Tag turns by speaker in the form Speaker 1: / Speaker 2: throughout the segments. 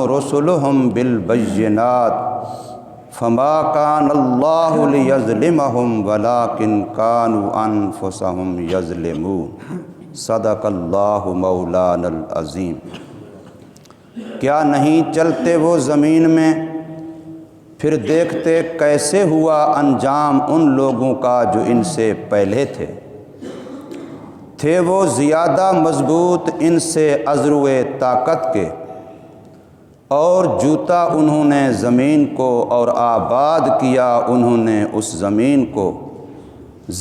Speaker 1: رسلهم بالبينات فما كان الله ليظلمهم ولكن كانوا أنفسهم يظلمون۔ صدق اللہ مولانا العظیم۔ کیا نہیں چلتے وہ زمین میں، پھر دیکھتے کیسے ہوا انجام ان لوگوں کا جو ان سے پہلے تھے وہ زیادہ مضبوط ان سے عذروِ طاقت کے، اور جوتا انہوں نے زمین کو اور آباد کیا انہوں نے اس زمین کو،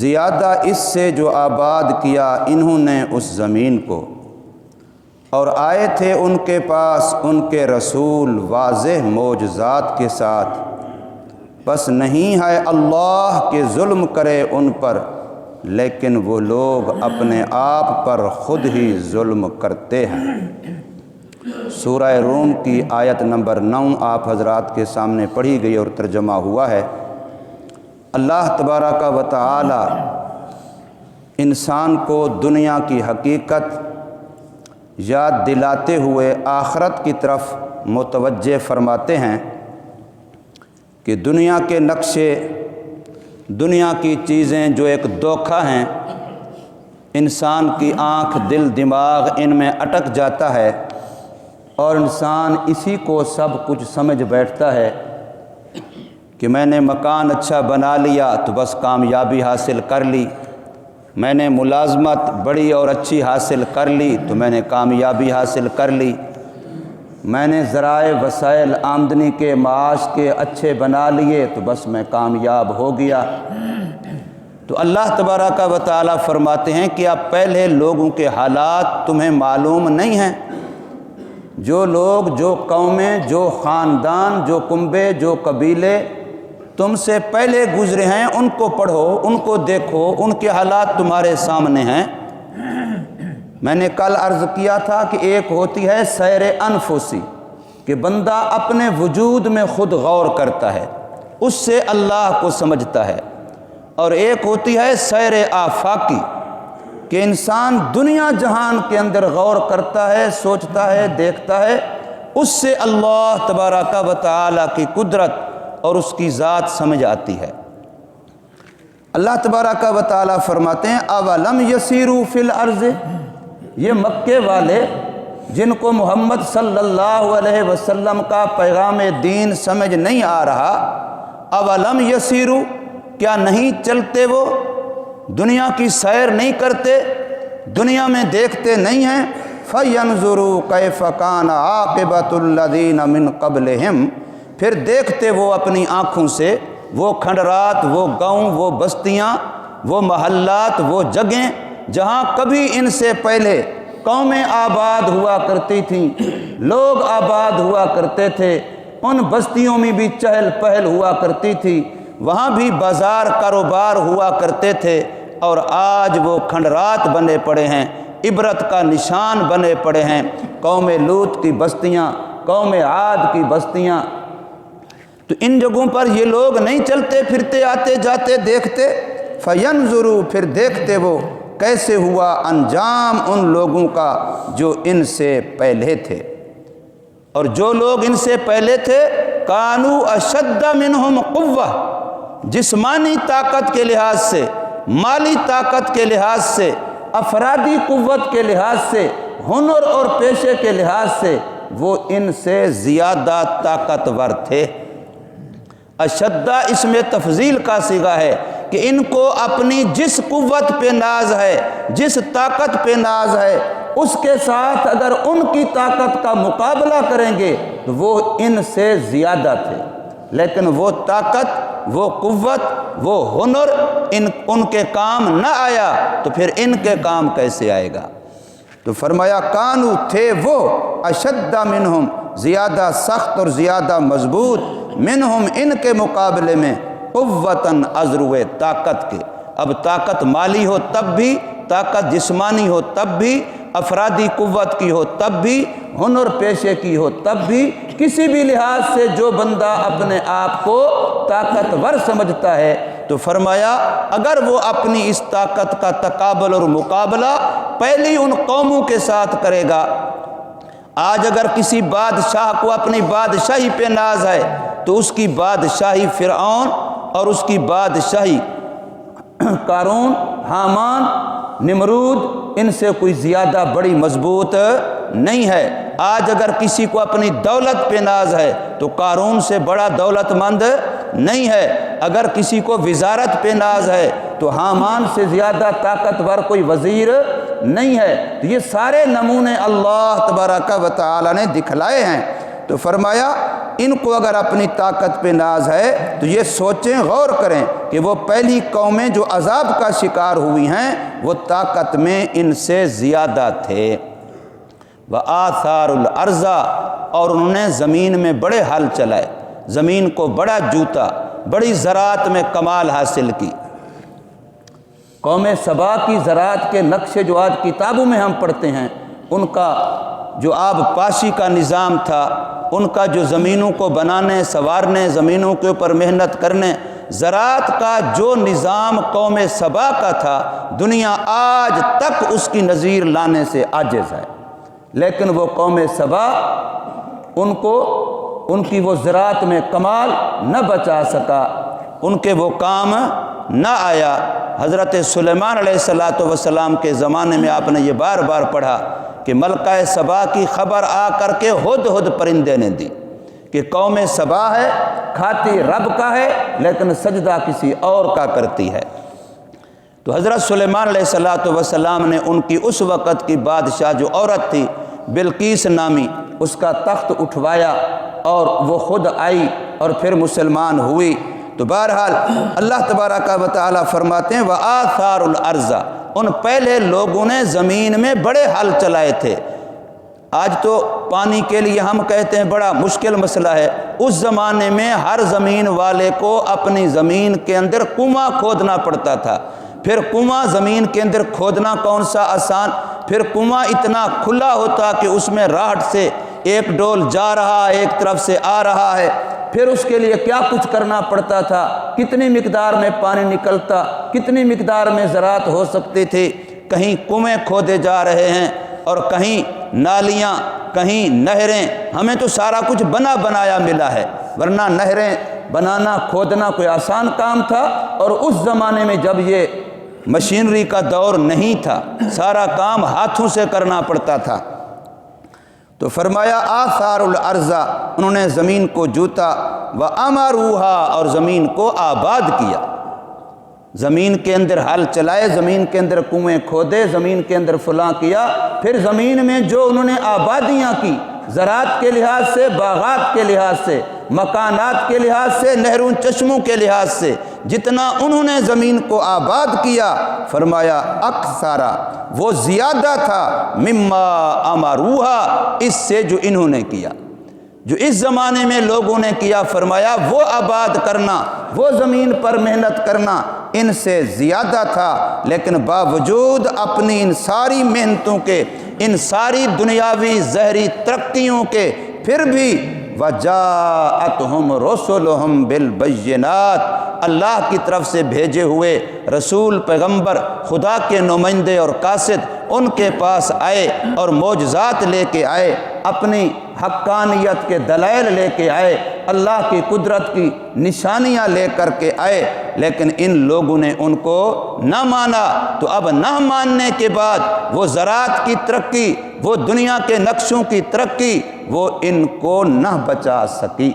Speaker 1: زیادہ اس سے جو آباد کیا انہوں نے اس زمین کو۔ اور آئے تھے ان کے پاس ان کے رسول واضح معجزات کے ساتھ، بس نہیں ہے اللہ کہ ظلم کرے ان پر، لیکن وہ لوگ اپنے آپ پر خود ہی ظلم کرتے ہیں۔ سورہ روم کی آیت نمبر 9 آپ حضرات کے سامنے پڑھی گئی اور ترجمہ ہوا ہے۔ اللہ تبارک و تعالی انسان کو دنیا کی حقیقت یاد دلاتے ہوئے آخرت کی طرف متوجہ فرماتے ہیں کہ دنیا کے نقشے، دنیا کی چیزیں جو ایک دھوکہ ہیں، انسان کی آنکھ دل دماغ ان میں اٹک جاتا ہے اور انسان اسی کو سب کچھ سمجھ بیٹھتا ہے کہ میں نے مکان اچھا بنا لیا تو بس کامیابی حاصل کر لی، میں نے ملازمت بڑی اور اچھی حاصل کر لی تو میں نے کامیابی حاصل کر لی، میں نے ذرائع وسائل آمدنی کے معاش کے اچھے بنا لیے تو بس میں کامیاب ہو گیا۔ تو اللہ تبارک و تعالی فرماتے ہیں کہ اب پہلے لوگوں کے حالات تمہیں معلوم نہیں ہیں؟ جو لوگ، جو قومیں، جو خاندان، جو کنبے، جو قبیلے تم سے پہلے گزرے ہیں ان کو پڑھو، ان کو دیکھو، ان کے حالات تمہارے سامنے ہیں۔ میں نے کل عرض کیا تھا کہ ایک ہوتی ہے سیر انفسی، کہ بندہ اپنے وجود میں خود غور کرتا ہے، اس سے اللہ کو سمجھتا ہے، اور ایک ہوتی ہے سیر آفاقی، کہ انسان دنیا جہان کے اندر غور کرتا ہے، سوچتا ہے، دیکھتا ہے، اس سے اللہ تبارک و تعالی کی قدرت اور اس کی ذات سمجھ آتی ہے۔ اللہ تبارک و تعالی فرماتے ہیں اولم یسیروا فی الارض، یہ مکے والے جن کو محمد صلی اللہ علیہ وسلم کا پیغام دین سمجھ نہیں آ رہا، اولم یسیروا، کیا نہیں چلتے وہ، دنیا کی سیر نہیں کرتے، دنیا میں دیکھتے نہیں ہیں؟ فینظروا کیف کان عاقبۃ الذین من قبلہم، پھر دیکھتے وہ اپنی آنکھوں سے وہ کھنڈرات، وہ گاؤں، وہ بستیاں، وہ محلات، وہ جگہیں جہاں کبھی ان سے پہلے قومیں آباد ہوا کرتی تھیں، لوگ آباد ہوا کرتے تھے، ان بستیوں میں بھی چہل پہل ہوا کرتی تھی، وہاں بھی بازار کاروبار ہوا کرتے تھے، اور آج وہ کھنڈرات بنے پڑے ہیں، عبرت کا نشان بنے پڑے ہیں۔ قوم لوط کی بستیاں، قوم عاد کی بستیاں، تو ان جگہوں پر یہ لوگ نہیں چلتے پھرتے، آتے جاتے دیکھتے؟ فینظروا، پھر دیکھتے وہ کیسے ہوا انجام ان لوگوں کا جو ان سے پہلے تھے، اور جو لوگ ان سے پہلے تھے کانوا اشد منہم قوہ، جسمانی طاقت کے لحاظ سے، مالی طاقت کے لحاظ سے، افرادی قوت کے لحاظ سے، ہنر اور پیشے کے لحاظ سے وہ ان سے زیادہ طاقتور تھے۔ اشدہ اس میں تفضیل کا صیغہ ہے کہ ان کو اپنی جس قوت پہ ناز ہے، جس طاقت پہ ناز ہے، اس کے ساتھ اگر ان کی طاقت کا مقابلہ کریں گے تو وہ ان سے زیادہ تھے، لیکن وہ طاقت، وہ قوت، وہ ہنر ان کے کام نہ آیا تو پھر ان کے کام کیسے آئے گا؟ تو فرمایا کانو، تھے وہ، اشد منہم، زیادہ سخت اور زیادہ مضبوط، منہم، ان کے مقابلے میں، قوتاً، عذروِ طاقت کے۔ اب طاقت مالی ہو تب بھی، طاقت جسمانی ہو تب بھی، افرادی قوت کی ہو تب بھی، ہنر پیشے کی ہو تب بھی، کسی بھی لحاظ سے جو بندہ اپنے آپ کو طاقتور سمجھتا ہے تو فرمایا اگر وہ اپنی اس طاقت کا تقابل اور مقابلہ پہلی ان قوموں کے ساتھ کرے گا، آج اگر کسی بادشاہ کو اپنی بادشاہی پہ ناز ہے تو اس کی بادشاہی فرعون اور اس کی بادشاہی قارون، حامان، نمرود ان سے کوئی زیادہ بڑی مضبوط نہیں ہے۔ آج اگر کسی کو اپنی دولت پہ ناز ہے تو قارون سے بڑا دولت مند نہیں ہے۔ اگر کسی کو وزارت پہ ناز ہے تو حامان سے زیادہ طاقتور کوئی وزیر نہیں ہے۔ تو یہ سارے نمونے اللہ تبارک و تعالی نے دکھلائے ہیں۔ تو فرمایا ان کو اگر اپنی طاقت پہ ناز ہے تو یہ سوچیں، غور کریں کہ وہ پہلی قومیں جو عذاب کا شکار ہوئی ہیں وہ طاقت میں ان سے زیادہ تھے۔ وَآثَارُ الْأَرْضَ، اور انہوں نے زمین میں بڑے حل چلائے، زمین کو بڑا جوتا، بڑی زراعت میں کمال حاصل کی۔ قوم سبا کی زراعت کے نقشے جو آج کتابوں میں ہم پڑھتے ہیں، ان کا جو آب پاشی کا نظام تھا، ان کا جو زمینوں کو بنانے، سنوارنے، زمینوں کے اوپر محنت کرنے، زراعت کا جو نظام قوم سبا کا تھا، دنیا آج تک اس کی نظیر لانے سے عاجز ہے۔ لیکن وہ قوم سبا ان کی وہ زراعت میں کمال نہ بچا سکا، ان کے وہ کام نہ آیا۔ حضرت سلیمان علیہ السلام کے زمانے میں آپ نے یہ بار بار پڑھا کہ ملکہ سبا کی خبر آ کر کے ہدہد پرندے نے دی کہ قوم سبا ہے، کھاتی رب کا ہے لیکن سجدہ کسی اور کا کرتی ہے۔ تو حضرت سلیمان علیہ السلام نے ان کی اس وقت کی بادشاہ جو عورت تھی بلقیس نامی، اس کا تخت اٹھوایا اور وہ خود آئی اور پھر مسلمان ہوئی۔ تو بہرحال اللہ تبارک و تعالی فرماتے ہیں وَآثَارُ الْأَرْضَ، ان پہلے لوگوں نے زمین میں بڑے حل چلائے تھے۔ آج تو پانی کے لیے ہم کہتے ہیں بڑا مشکل مسئلہ ہے، اس زمانے میں ہر زمین والے کو اپنی زمین کے اندر کنواں کھودنا پڑتا تھا۔ پھر کنواں زمین کے اندر کھودنا کون سا آسان، پھر کنواں اتنا کھلا ہوتا کہ اس میں راہٹ سے ایک ڈول جا رہا، ایک طرف سے آ رہا ہے، پھر اس کے لیے کیا کچھ کرنا پڑتا تھا، کتنی مقدار میں پانی نکلتا، کتنی مقدار میں زراعت ہو سکتی تھی۔ کہیں کنویں کھودے جا رہے ہیں اور کہیں نالیاں، کہیں نہریں، ہمیں تو سارا کچھ بنا بنایا ملا ہے، ورنہ نہریں بنانا، کھودنا کوئی آسان کام تھا۔ اور اس زمانے میں جب یہ مشینری کا دور نہیں تھا، سارا کام ہاتھوں سے کرنا پڑتا تھا۔ تو فرمایا آثار الارض، انہوں نے زمین کو جوتا، وَأَمَرُوهَا، اور زمین کو آباد کیا، زمین کے اندر حل چلائے، زمین کے اندر کنویں کھودے، زمین کے اندر فلاں کیا، پھر زمین میں جو انہوں نے آبادیاں کی، زراعت کے لحاظ سے، باغات کے لحاظ سے، مکانات کے لحاظ سے، نہروں چشموں کے لحاظ سے، جتنا انہوں نے زمین کو آباد کیا، فرمایا اکثرا، وہ زیادہ تھا، مما امروہا، اس سے جو انہوں نے کیا، جو اس زمانے میں لوگوں نے کیا، فرمایا وہ آباد کرنا، وہ زمین پر محنت کرنا ان سے زیادہ تھا۔ لیکن باوجود اپنی ان ساری محنتوں کے، ان ساری دنیاوی زہری ترقیوں کے، پھر بھی وَجَاءَتْهُمْ رُسُلُهُمْ بِالْبَيِّنَاتِ، اللہ کی طرف سے بھیجے ہوئے رسول، پیغمبر، خدا کے نمائندے اور قاصد ان کے پاس آئے اور معجزات لے کے آئے، اپنی حقانیت کے دلائل لے کے آئے، اللہ کی قدرت کی نشانیاں لے کر کے آئے، لیکن ان لوگوں نے ان کو نہ مانا۔ تو اب نہ ماننے کے بعد وہ زراعت کی ترقی، وہ دنیا کے نقشوں کی ترقی، وہ ان کو نہ بچا سکی۔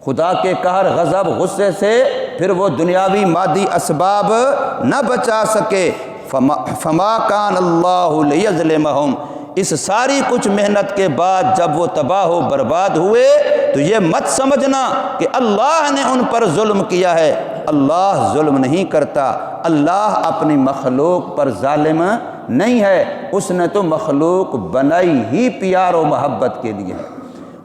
Speaker 1: خدا کے قہر، غضب، غصے سے پھر وہ دنیاوی مادی اسباب نہ بچا سکے۔ فما کان اللہ لیظلمہم، اس ساری کچھ محنت کے بعد جب وہ تباہ و برباد ہوئے تو یہ مت سمجھنا کہ اللہ نے ان پر ظلم کیا ہے، اللہ ظلم نہیں کرتا، اللہ اپنی مخلوق پر ظالم نہیں ہے، اس نے تو مخلوق بنائی ہی پیار و محبت کے لیے،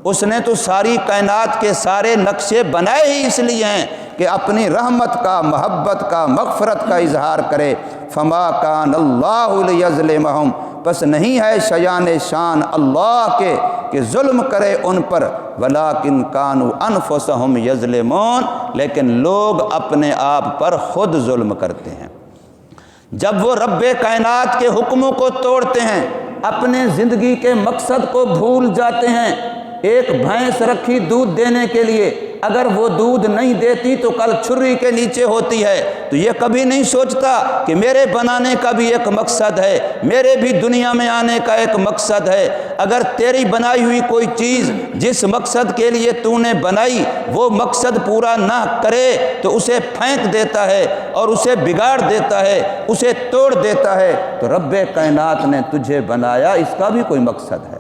Speaker 1: اس نے تو ساری کائنات کے سارے نقشے بنائے ہی اس لیے ہیں کہ اپنی رحمت کا، محبت کا، مغفرت کا اظہار کرے۔ فما کان اللہ لیظلمہم، بس نہیں ہے شیان شان اللہ کے کہ ظلم کرے ان پر، ولیکن کانوا انفسہم یظلمون، لیکن لوگ اپنے آپ پر خود ظلم کرتے ہیں۔ جب وہ رب کائنات کے حکموں کو توڑتے ہیں، اپنے زندگی کے مقصد کو بھول جاتے ہیں۔ ایک بھینس رکھی دودھ دینے کے لیے، اگر وہ دودھ نہیں دیتی تو کل چھری کے نیچے ہوتی ہے، تو یہ کبھی نہیں سوچتا کہ میرے بنانے کا بھی ایک مقصد ہے، میرے بھی دنیا میں آنے کا ایک مقصد ہے۔ اگر تیری بنائی ہوئی کوئی چیز جس مقصد کے لیے تو نے بنائی وہ مقصد پورا نہ کرے تو اسے پھینک دیتا ہے اور اسے بگاڑ دیتا ہے، اسے توڑ دیتا ہے۔ تو رب کائنات نے تجھے بنایا، اس کا بھی کوئی مقصد ہے،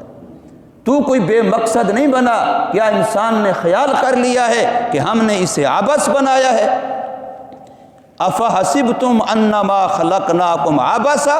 Speaker 1: تو کوئی بے مقصد نہیں بنا۔ کیا انسان نے خیال کر لیا ہے کہ ہم نے اسے عبث بنایا ہے؟ افحسبتم انما خلقناکم عبثا،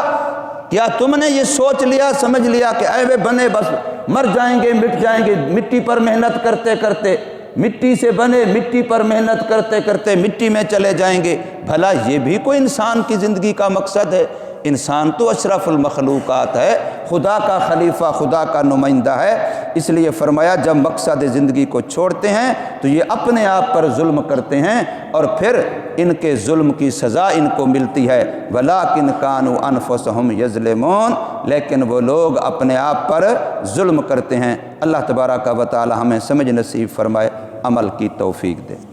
Speaker 1: کیا تم نے یہ سوچ لیا سمجھ لیا کہ اے بنے بس مر جائیں گے مٹ جائیں گے، مٹی پر محنت کرتے کرتے، مٹی سے بنے مٹی پر محنت کرتے کرتے مٹی میں چلے جائیں گے؟ بھلا یہ بھی کوئی انسان کی زندگی کا مقصد ہے؟ انسان تو اشرف المخلوقات ہے، خدا کا خلیفہ، خدا کا نمائندہ ہے۔ اس لیے فرمایا جب مقصد زندگی کو چھوڑتے ہیں تو یہ اپنے آپ پر ظلم کرتے ہیں اور پھر ان کے ظلم کی سزا ان کو ملتی ہے۔ وَلَٰكِنْ كَانُوا أَنفُسَهُمْ يَظْلِمُونَ، لیکن وہ لوگ اپنے آپ پر ظلم کرتے ہیں۔ اللہ تبارک و تعالی ہمیں سمجھ نصیب فرمائے، عمل کی توفیق دے۔